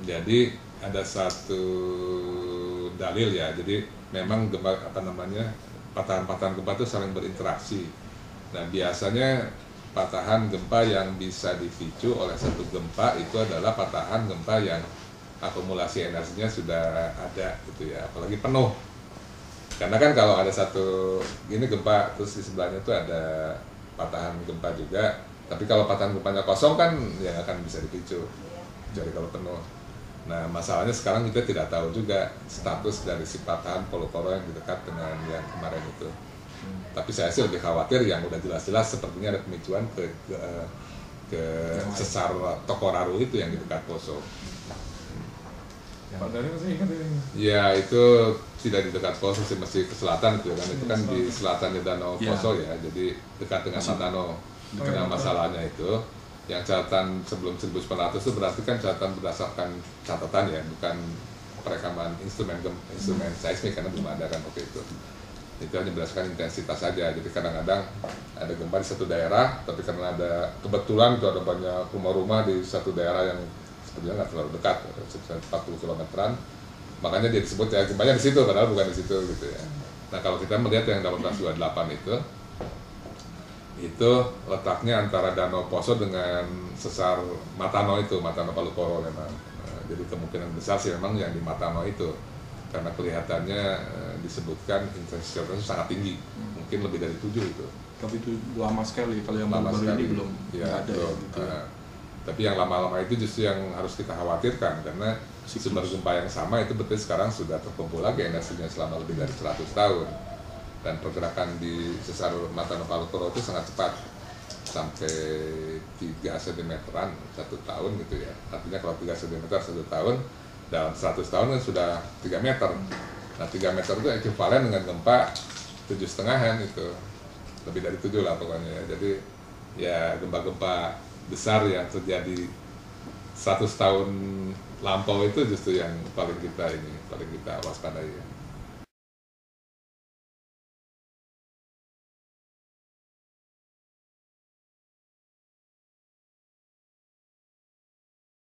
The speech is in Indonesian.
Jadi ada satu dalil ya, jadi memang gempa patahan-patahan gempa itu saling berinteraksi. Nah biasanya patahan gempa yang bisa dipicu oleh satu gempa itu adalah patahan gempa yang akumulasi energinya sudah ada gitu ya, apalagi penuh. Karena kan kalau ada satu ini gempa terus di sebelahnya itu ada patahan gempa juga, tapi kalau patahan gempanya kosong kan ya nggak akan bisa dipicu, jadi kalau penuh. Nah masalahnya sekarang kita tidak tahu juga status dari si patahan Palu-Koro yang dekat dengan yang kemarin itu. Tapi saya sih lebih khawatir yang udah jelas-jelas sepertinya ada pemicuan ke sesar Tokoraru itu yang di dekat Poso. Pak Dari masih ingat ini? Ya itu tidak di dekat Poso sih, masih ke selatan itu kan, itu kan di selatannya Danau Poso ya, jadi dekat dengan Santano. Nah masalahnya itu yang catatan sebelum 1900 itu berarti kan catatan berdasarkan catatan ya, bukan perekaman instrumen seismik karena belum ada kan waktu itu. Itu hanya berdasarkan intensitas saja, jadi kadang-kadang ada gempa di satu daerah, tapi karena ada kebetulan itu ada banyak rumah-rumah di satu daerah yang sebenarnya nggak terlalu dekat, 40 km-an, makanya dia disebut ya gempanya di situ, padahal bukan di situ gitu ya. Nah kalau kita melihat yang 1828 itu letaknya antara Danau Poso dengan sesar Matano itu, Matano Palu-Koro memang. Nah, jadi kemungkinan besar sih memang yang di Matano itu, karena kelihatannya disebutkan intensitasnya sangat tinggi, mungkin lebih dari 7 itu. Tapi itu lama sekali, kalau yang baru-baru ini belum ya, ada ya, gitu. Tapi yang lama-lama itu justru yang harus kita khawatirkan, karena sumber gempa yang sama itu betul sekarang sudah terkumpul lagi energinya selama lebih dari 100 tahun. Dan pergerakan di sesar Matano Palu-Koro itu sangat cepat, sampai 3 cm-an 1 tahun gitu ya. Artinya kalau 3 cm 1 tahun, dalam 100 tahun kan sudah 3 meter. Nah 3 meter itu ekivalen dengan gempa 7,5-an itu, lebih dari 7 lah pokoknya ya. Jadi ya gempa-gempa besar yang terjadi 100 tahun lampau itu justru yang paling kita waspadai ya.